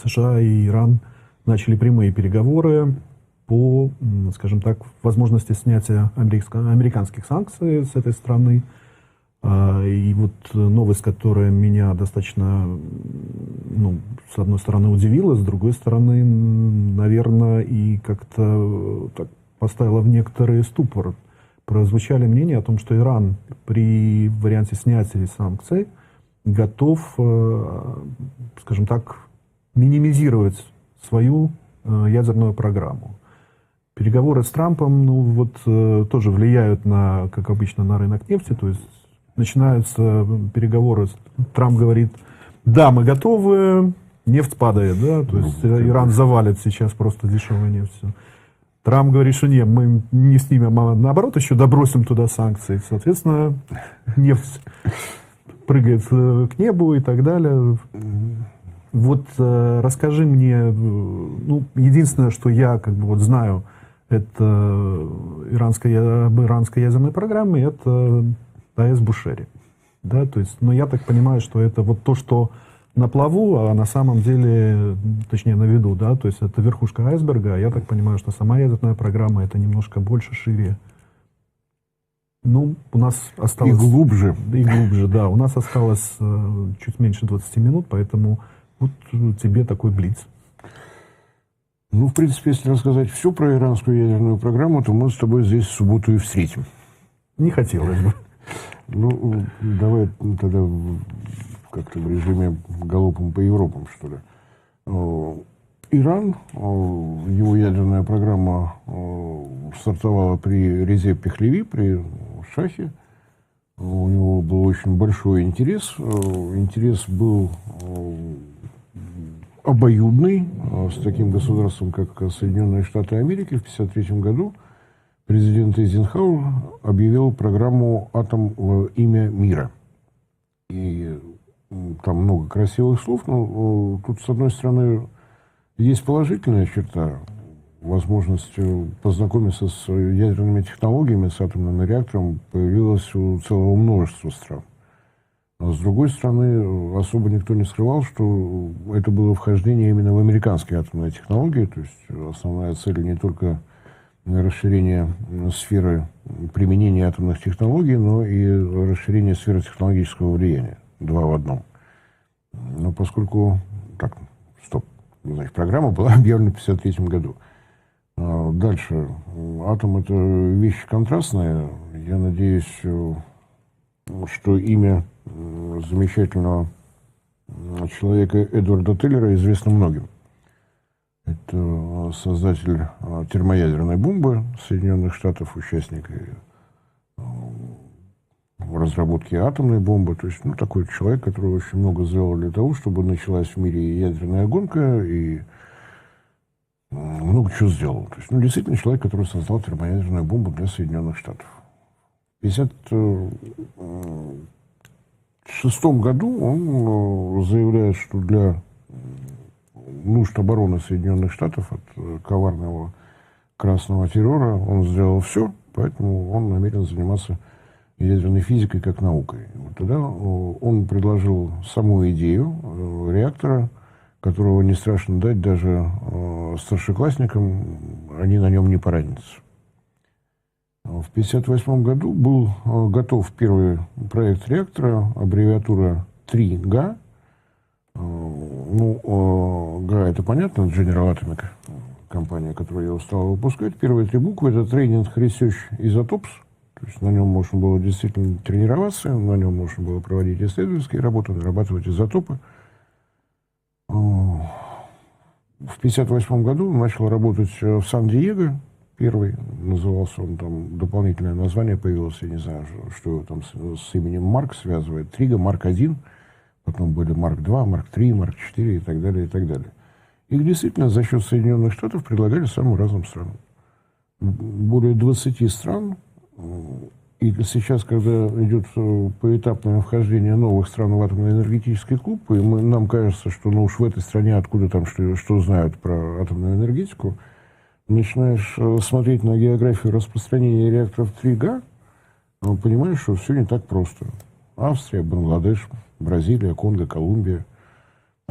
США и Иран начали прямые переговоры по, скажем так, возможности снятия американских санкций с этой страны. И вот новость, которая меня достаточно, с одной стороны, удивила, с другой стороны, наверное, и как-то так поставила в некоторый ступор. Прозвучали мнения о том, что Иран при варианте снятия санкций готов, скажем так, минимизировать свою ядерную программу. Переговоры с Трампом, тоже влияют на, как обычно, на рынок нефти, то есть начинаются переговоры, Трамп говорит: да, мы готовы, нефть падает, да, то есть Иран завалит сейчас просто дешевую нефть. Трамп говорит, что нет, мы не снимем, а наоборот еще добросим туда санкции. Соответственно, нефть прыгает к небу и так далее. Вот расскажи мне, единственное, что я знаю, это об иранской ядерной программе, это АЭС Бушери. Да, то есть, но я так понимаю, что это вот то, что на плаву, а на самом деле, точнее на виду, да, то есть это верхушка айсберга, а я так понимаю, что сама ядерная программа это немножко больше, шире. У нас осталось... И глубже. И глубже, да. У нас осталось чуть меньше 20 минут, поэтому вот тебе такой блиц. В принципе, если рассказать все про иранскую ядерную программу, то мы с тобой здесь в субботу и встретим. Не хотелось бы. Давай тогда как-то в режиме галопом по Европам, что ли. Иран, его ядерная программа стартовала при Резе Пехлеви, при Шахе. У него был очень большой интерес. Интерес был обоюдный. С таким государством, как Соединенные Штаты Америки, в 1953 году президент Эйзенхауэр объявил программу «Атом во имя мира». И там много красивых слов, но тут, с одной стороны, есть положительная черта, возможность познакомиться с ядерными технологиями, с атомным реактором появилась у целого множества стран. А с другой стороны, особо никто не скрывал, что это было вхождение именно в американские атомные технологии, то есть основная цель не только расширение сферы применения атомных технологий, но и расширение сферы технологического влияния. Два в одном. Но поскольку... программа была объявлена в 1953 году. Дальше. Атом – это вещь контрастная. Я надеюсь, что имя замечательного человека Эдварда Теллера известно многим. Это создатель термоядерной бомбы Соединенных Штатов, участник разработки атомной бомбы. То есть, такой человек, который очень много сделал для того, чтобы началась в мире ядерная гонка, и много чего сделал. То есть, действительно, человек, который создал термоядерную бомбу для Соединенных Штатов. В 1956 году он заявляет, что для нужд обороны Соединенных Штатов от коварного красного террора он сделал все, поэтому он намерен заниматься ядерной физикой как наукой. Вот тогда он предложил саму идею реактора, которого не страшно дать даже старшеклассникам, они на нем не поранятся. В 1958 году был готов первый проект реактора, аббревиатура 3ГА. ГА это понятно, General Atomic, компания, которую я устал выпускать. Первые три буквы это Training Research Isotopes. То есть на нем можно было действительно тренироваться, на нем можно было проводить исследовательские работы, нарабатывать изотопы. В 1958 году он начал работать в Сан-Диего. Первый назывался он, там дополнительное название появилось, я не знаю, что там с именем Марк связывает. Трига, Марк-1, потом были Марк-2, Марк-3, Марк-4 и так далее, и так далее. Их действительно за счет Соединенных Штатов предлагали самым разным странам. Более 20 стран. И сейчас, когда идет поэтапное вхождение новых стран в атомный энергетический клуб, и нам кажется, что уж в этой стране откуда там что знают про атомную энергетику, начинаешь смотреть на географию распространения реакторов 3ГА, понимаешь, что все не так просто. Австрия, Бангладеш, Бразилия, Конго, Колумбия.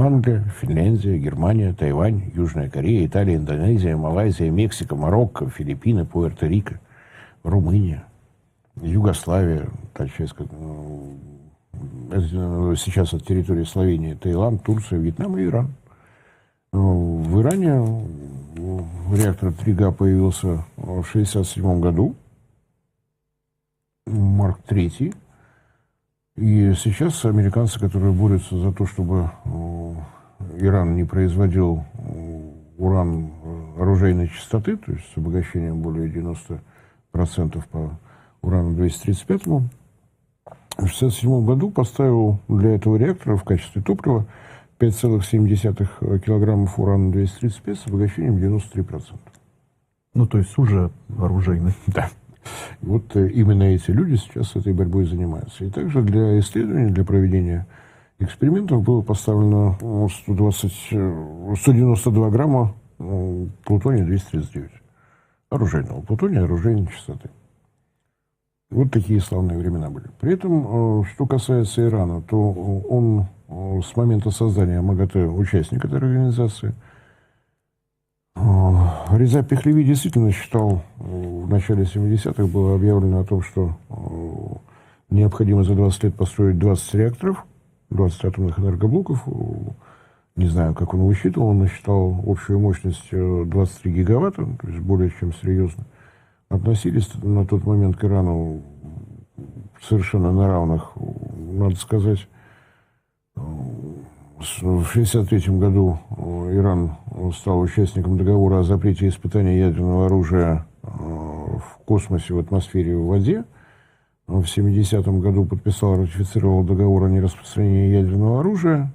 Англия, Финляндия, Германия, Тайвань, Южная Корея, Италия, Индонезия, Малайзия, Мексика, Марокко, Филиппины, Пуэрто-Рико, Румыния, Югославия, та часть, сейчас от территории Словении, Таиланд, Турция, Вьетнам и Иран. В Иране реактор 3Га появился в 1967 году, Марк III. И сейчас американцы, которые борются за то, чтобы Иран не производил уран оружейной частоты, то есть с обогащением более 90% по урану-235, в 1967 году поставил для этого реактора в качестве топлива 5,7 килограммов урана-235 с обогащением 93%. Ну, то есть уже оружейный. Да. Вот именно эти люди сейчас этой борьбой занимаются. И также для исследований, для проведения экспериментов было поставлено 192 грамма плутония-239. Оружейного плутония, оружейной частоты. Вот такие славные времена были. При этом, что касается Ирана, то он с момента создания МАГАТЭ участник этой организации. Реза Пехлеви действительно считал, в начале 70-х было объявлено о том, что необходимо за 20 лет построить 20 реакторов, 20 атомных энергоблоков. Не знаю, как он высчитывал, он насчитал общую мощность 23 гигаватта, то есть более чем серьезно. Относились на тот момент к Ирану совершенно на равных, надо сказать. В 1963 году Иран стал участником договора о запрете испытаний ядерного оружия в космосе, в атмосфере и в воде. В 1970 году подписал, ратифицировал договор о нераспространении ядерного оружия.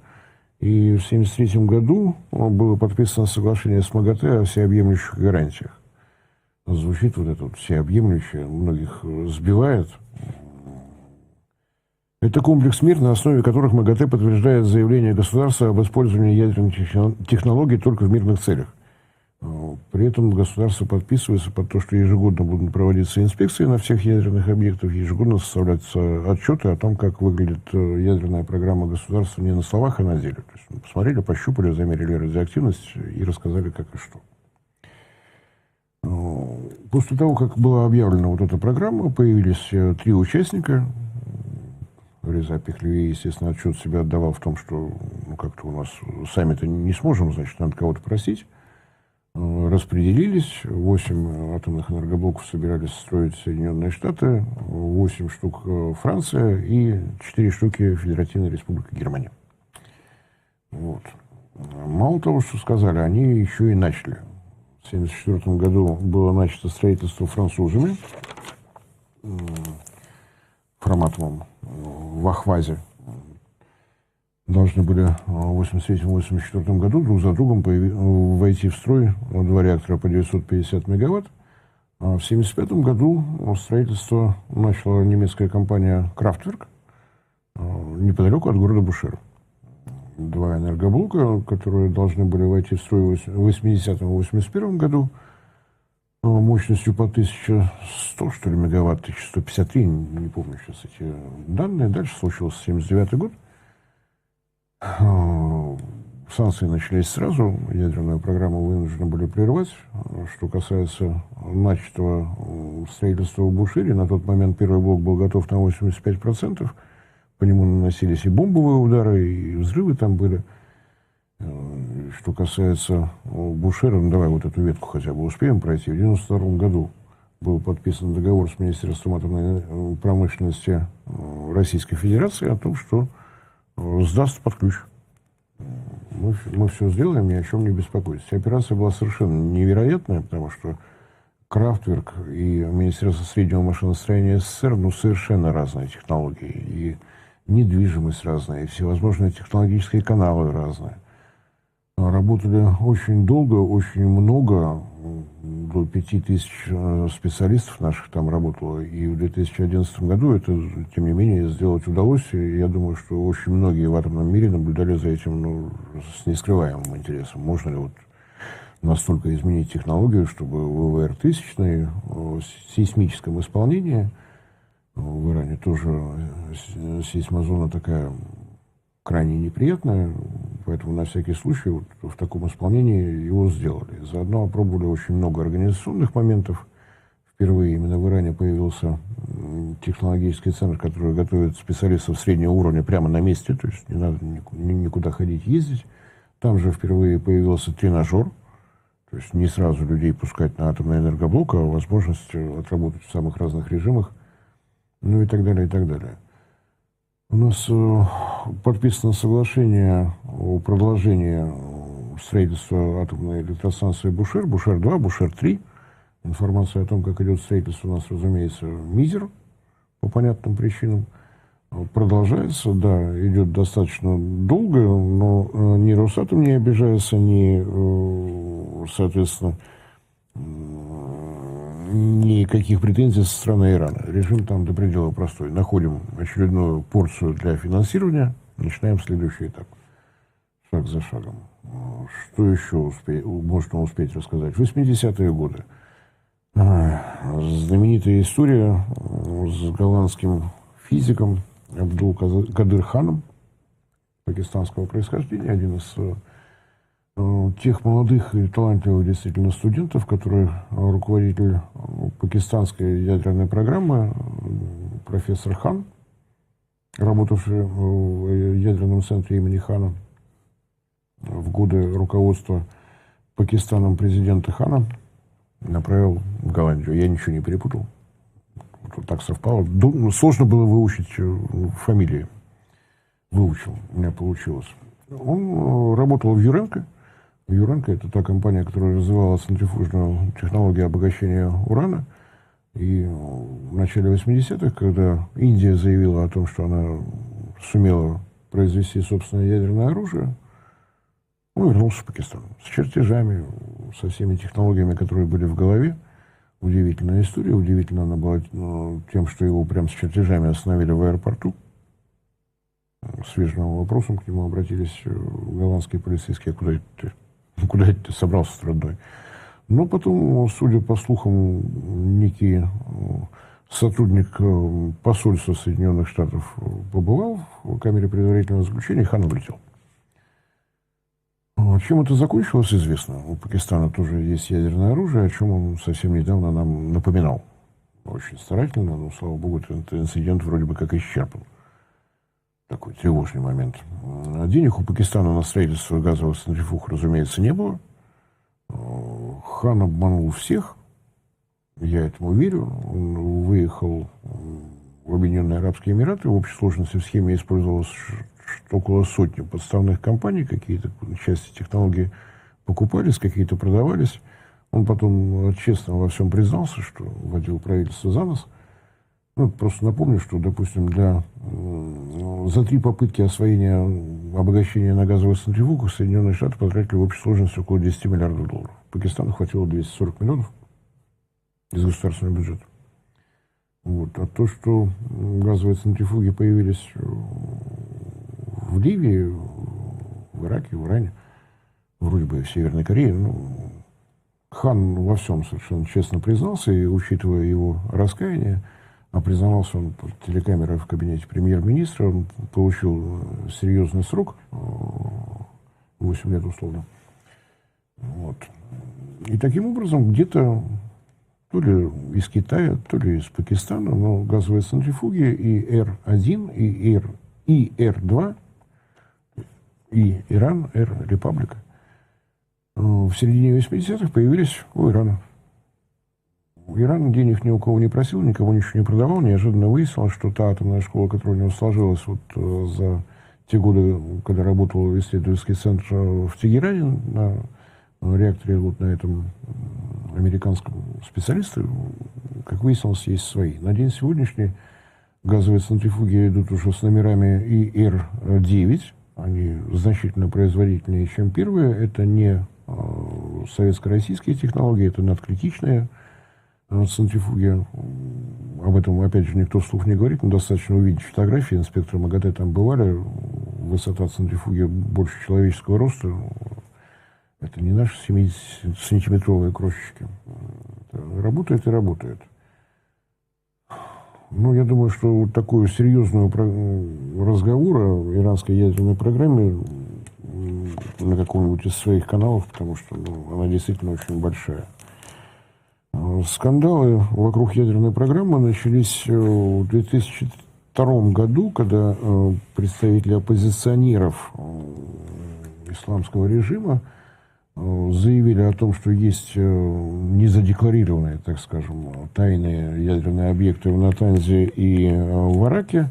И в 1973 году было подписано соглашение с МАГАТЭ о всеобъемлющих гарантиях. Звучит вот это вот всеобъемлющее, многих сбивает. Это комплекс мер, на основе которых МАГАТЭ подтверждает заявление государства об использовании ядерных технологий только в мирных целях. При этом государство подписывается под то, что ежегодно будут проводиться инспекции на всех ядерных объектах, ежегодно составляются отчеты о том, как выглядит ядерная программа государства не на словах, а на деле. То есть посмотрели, пощупали, замерили радиоактивность и рассказали, как и что. После того, как была объявлена вот эта программа, появились 3 участника. Реза Пехлеви, естественно, отчет себя отдавал в том, что как-то у нас сами-то не сможем, значит, надо кого-то просить. Распределились. 8 атомных энергоблоков собирались строить Соединенные Штаты, 8 штук Франция и 4 штуки Федеративная Республика Германия. Вот. Мало того, что сказали, они еще и начали. В 1974 году было начато строительство французами Фроматомом в Ахвазе. Должны были в 1983-1984 году друг за другом войти в строй 2 реактора по 950 мегаватт. А в 1975 году строительство начала немецкая компания Kraftwerk неподалеку от города Бушер. 2 энергоблока, которые должны были войти в строй в 1980-1981 году мощностью по 1100, что ли, мегаватт, 1153, не помню сейчас эти данные. Дальше случился 1979 год. Санкции начались сразу, ядерную программу вынуждены были прервать. Что касается начатого строительства в Бушире, на тот момент первый блок был готов на 85%. По нему наносились и бомбовые удары, и взрывы там были. Что касается Бушера, ну давай вот эту ветку хотя бы успеем пройти. В 1992 году был подписан договор с Министерством атомной промышленности Российской Федерации о том, что сдаст под ключ. Мы все сделаем, ни о чем не беспокойтесь. Операция была совершенно невероятная, потому что Kraftwerk и Министерство среднего машиностроения СССР, совершенно разные технологии. И недвижимость разная, и всевозможные технологические каналы разные. Работали очень долго, очень много, до 5000 специалистов наших там работало, и в 2011 году это, тем не менее, сделать удалось. И я думаю, что очень многие в атомном мире наблюдали за этим с нескрываемым интересом. Можно ли вот настолько изменить технологию, чтобы ВВР-1000 в сейсмическом исполнении, в Иране тоже сейсмозона такая крайне неприятная, поэтому на всякий случай вот в таком исполнении его сделали. Заодно опробовали очень много организационных моментов. Впервые именно в Иране появился технологический центр, который готовит специалистов среднего уровня прямо на месте, то есть не надо никуда ходить, ездить. Там же впервые появился тренажер, то есть не сразу людей пускать на атомный энергоблок, а возможность отработать в самых разных режимах, ну и так далее, и так далее. У нас подписано соглашение о продолжении строительства атомной электростанции Бушер, Бушер-2, Бушер-3. Информация о том, как идет строительство, у нас, разумеется, мизер, по понятным причинам. Продолжается, да, идет достаточно долго, но ни Росатом не обижается, ни, соответственно, никаких претензий со стороны Ирана. Режим там до предела простой. Находим очередную порцию для финансирования, начинаем следующий этап. Шаг за шагом. Что еще можно успеть рассказать? 80-е годы. Знаменитая история с голландским физиком Абдул-Кадыр Ханом, пакистанского происхождения, один из тех молодых и талантливых действительно студентов, который руководитель пакистанской ядерной программы, профессор Хан, работавший в ядерном центре имени Хана в годы руководства Пакистаном президента Хана, направил в Голландию. Я ничего не перепутал. Вот так совпало. Сложно было выучить фамилии. Выучил. У меня получилось. Он работал в Юренко. Юренко — это та компания, которая развивала центрифужную технологию обогащения урана. И в начале 80-х, когда Индия заявила о том, что она сумела произвести собственное ядерное оружие, он вернулся в Пакистан с чертежами, со всеми технологиями, которые были в голове. Удивительная история. Удивительно она была тем, что его прямо с чертежами остановили в аэропорту. С вежливым вопросом к нему обратились голландские полицейские: куда ты собрался с родной? Но потом, судя по слухам, некий сотрудник посольства Соединенных Штатов побывал в камере предварительного заключения, и Хан улетел. Чем это закончилось, известно. У Пакистана тоже есть ядерное оружие, о чем он совсем недавно нам напоминал. Очень старательно, но, слава богу, этот инцидент вроде бы как исчерпан. Такой тревожный момент. Денег у Пакистана на строительство газовых центрифуг, разумеется, не было. Хан обманул всех. Я этому верю. Он выехал в Объединенные Арабские Эмираты. В общей сложности в схеме использовалось около сотни подставных компаний. Какие-то части технологий покупались, какие-то продавались. Он потом честно во всем признался, что водил правительство за нос. Ну, просто напомню, что, допустим, за 3 попытки освоения обогащения на газовых центрифугах Соединенные Штаты потратили в общей сложности около 10 миллиардов долларов. Пакистану хватило 240 миллионов из государственного бюджета. Вот. А то, что газовые центрифуги появились в Ливии, в Ираке, в Иране, вроде бы в Северной Корее, Хан во всем совершенно честно признался, и, учитывая его раскаяние, а признавался он под телекамерой в кабинете премьер-министра, он получил серьезный срок, 8 лет условно. Вот. И таким образом где-то то ли из Китая, то ли из Пакистана, но газовые центрифуги и Р-1, и Р-2, и Иран, Р-Република в середине 80-х появились у Ирана. Иран денег ни у кого не просил, никого ничего не продавал. Неожиданно выяснилось, что та атомная школа, которая у него сложилась за те годы, когда работал исследовательский центр в Тегеране, на реакторе на этом американском специалисте, как выяснилось, есть свои. На день сегодняшний газовые центрифуги идут уже с номерами ИР-9. Они значительно производительнее, чем первые. Это не советско-российские технологии, это надкритичные центрифуги. Об этом, опять же, никто вслух не говорит, но достаточно увидеть фотографии. Инспекторы МАГАТЭ там бывали. Высота центрифуги больше человеческого роста. Это не наши 70-сантиметровые крошечки. Это работает и работает. Я думаю, что вот такую серьезную разговор о иранской ядерной программе на каком-нибудь из своих каналов, потому что она действительно очень большая. Скандалы вокруг ядерной программы начались в 2002 году, когда представители оппозиционеров исламского режима заявили о том, что есть незадекларированные, так скажем, тайные ядерные объекты в Натанзе и в Араке.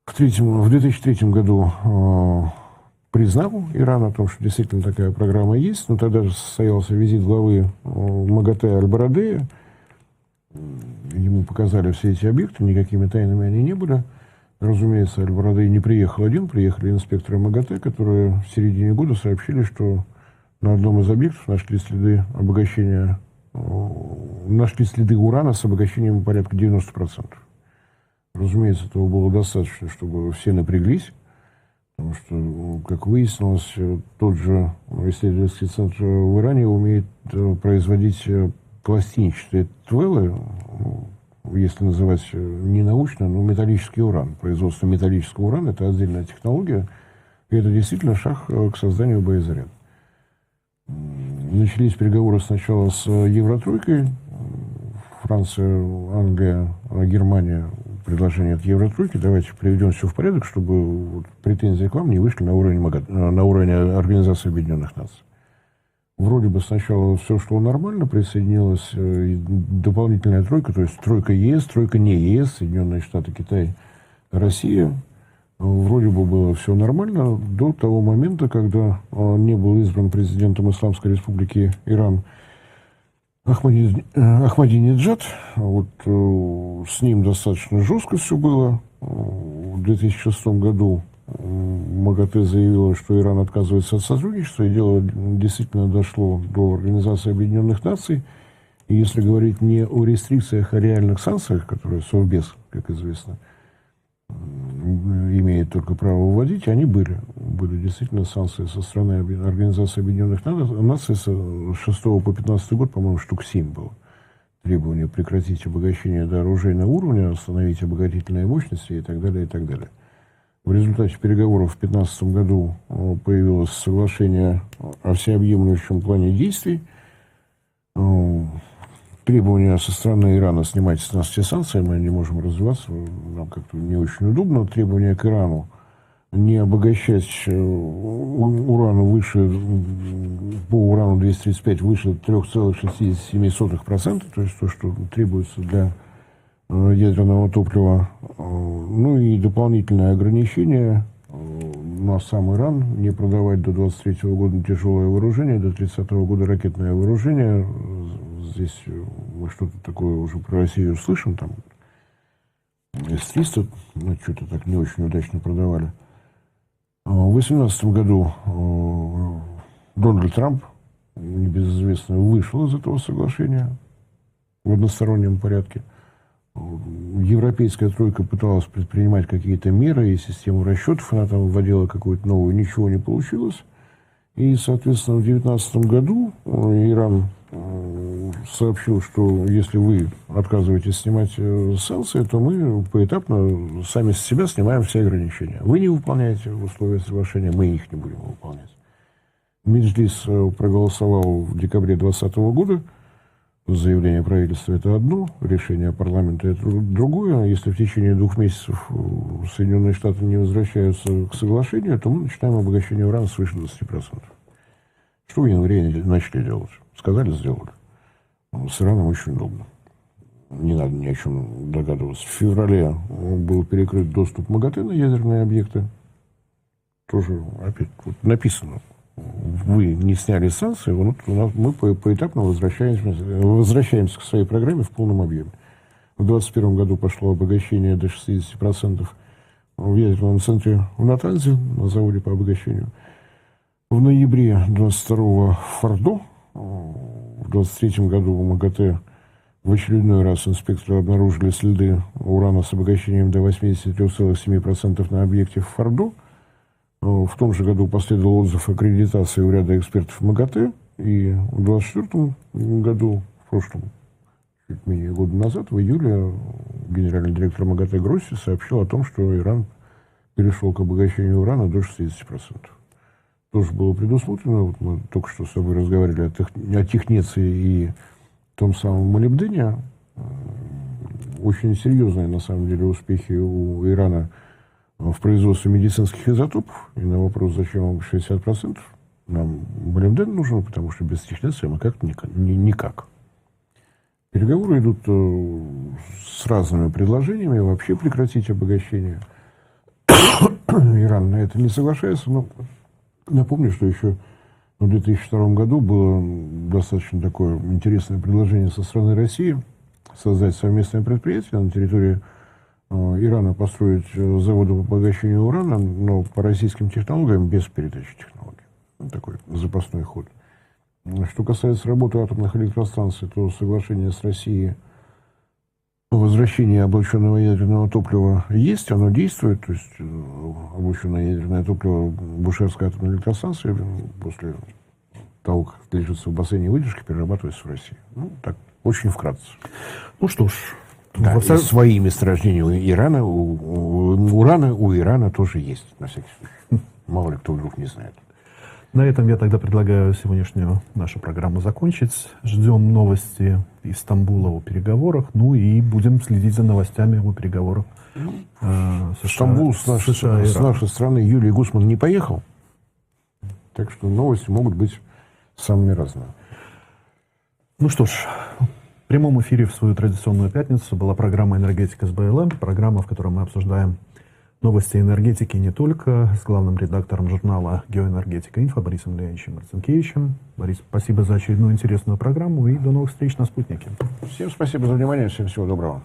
В 2003 году признал Иран о том, что действительно такая программа есть, но тогда же состоялся визит главы МАГАТЭ Аль-Барадея. Ему показали все эти объекты, никакими тайнами они не были. Разумеется, Аль-Барадей не приехал один, приехали инспекторы МАГАТЭ, которые в середине года сообщили, что на одном из объектов нашли следы обогащения, нашли следы урана с обогащением порядка 90%. Разумеется, этого было достаточно, чтобы все напряглись, потому что, как выяснилось, тот же исследовательский центр в Иране умеет производить пластинчатые твелы, если называть не научно, но металлический уран. Производство металлического урана – это отдельная технология, и это действительно шаг к созданию боезаряда. Начались переговоры сначала с Евротройкой. Франция, Англия, Германия. Предложение от Евротройки. Давайте приведем все в порядок, чтобы претензии к вам не вышли на уровень Организации Объединенных Наций. Вроде бы сначала все шло нормально, присоединилась дополнительная тройка, то есть тройка ЕС, тройка не ЕС, Соединенные Штаты, Китай, Россия. Вроде бы было все нормально до того момента, когда не был избран президентом Исламской Республики Иран Ахмадинеджад. Вот с ним достаточно жестко все было. В 2006 году МАГАТЭ заявила, что Иран отказывается от сотрудничества, и дело действительно дошло до Организации Объединенных Наций. И если говорить не о рестрикциях, а о реальных санкциях, которые Совбез, как известно, имеет только право вводить, они были. Были действительно санкции со стороны Организации Объединенных Наций с 6 по 15 год, по-моему, штук 7 было. Требование прекратить обогащение до оружейного уровня, остановить обогатительные мощности и так далее, и так далее. В результате переговоров в 2015 году появилось соглашение о всеобъемлющем плане действий. Требования со стороны Ирана: снимать с нас все санкции, мы не можем развиваться, нам как-то не очень удобно. Требования к Ирану: не обогащать урану выше, по урану 235 выше 3,67%, то есть то, что требуется для ядерного топлива. Ну и дополнительное ограничение на сам Иран: не продавать до 2023 года тяжелое вооружение, до 2030 года ракетное вооружение. Здесь мы что-то такое уже про Россию слышим, там С-300, ну, что-то так не очень удачно продавали. В 2018 году Дональд Трамп, небезызвестный, вышел из этого соглашения в одностороннем порядке. Европейская тройка пыталась предпринимать какие-то меры и систему расчетов, она там вводила какую-то новую, ничего не получилось. И, соответственно, в 2019 году Иран сообщил, что если вы отказываетесь снимать санкции, то мы поэтапно сами с себя снимаем все ограничения. Вы не выполняете условия соглашения, мы их не будем выполнять. Меджлис проголосовал в декабре 2020 года. Заявление правительства – это одно, решение парламента – это другое. Если в течение 2 месяцев Соединенные Штаты не возвращаются к соглашению, то мы начинаем обогащение урана свыше 20%. Что в январе начали делать? Сказали, сделали. С Ираном очень удобно. Не надо ни о чем догадываться. В феврале был перекрыт доступ МАГАТЭ на ядерные объекты. Тоже опять вот написано. Вы не сняли санкции, мы поэтапно возвращаемся к своей программе в полном объеме. В 2021 году пошло обогащение до 60% в ядерном центре в Натанзе, на заводе по обогащению. В ноябре 22-го в Фордо, в 2023 году в МАГАТЭ в очередной раз инспекторы обнаружили следы урана с обогащением до 83,7% на объекте в Фордо. В том же году последовал отзыв аккредитации у ряда экспертов МАГАТЭ. И в 2024 году, в прошлом, чуть менее года назад, в июле, генеральный директор МАГАТЭ Гросси сообщил о том, что Иран перешел к обогащению урана до 60%. тоже было предусмотрено. Вот мы только что с тобой разговаривали о технеции и том самом молибдене. Очень серьезные, на самом деле, успехи у Ирана в производстве медицинских изотопов. И на вопрос, зачем вам 60%, нам молибден нужен, потому что без технеции мы как-то никак. Переговоры идут с разными предложениями вообще прекратить обогащение. Иран на это не соглашается, но напомню, что еще в 2002 году было достаточно такое интересное предложение со стороны России создать совместное предприятие на территории Ирана, построить заводы по обогащению урана, но по российским технологиям без передачи технологий. Такой запасной ход. Что касается работы атомных электростанций, то соглашение с Россией о возвращении облученного ядерного топлива есть, оно действует. То есть облученное ядерное топливо Бушерской атомной электростанции после того, как лежится в бассейне выдержки, перерабатывается в России. Ну, так, очень вкратце. Ну что ж. Да, свои месторождения у Ирана, урана у Ирана тоже есть, на всякий случай. Мало ли кто вдруг не знает. На этом я тогда предлагаю сегодняшнюю нашу программу закончить. Ждем новости из Стамбула о переговорах, ну и будем следить за новостями о переговорах США. Стамбул с нашей страны Юлий Гусман не поехал, так что новости могут быть самыми разными. Ну что ж, в прямом эфире в свою традиционную пятницу была программа «Энергетика» с БЛМ, программа, в которой мы обсуждаем новости энергетики не только с главным редактором журнала «Геоэнергетика Инфо» Борисом Леонидовичем Марцинкевичем. Борис, спасибо за очередную интересную программу и до новых встреч на «Спутнике». Всем спасибо за внимание, всем всего доброго.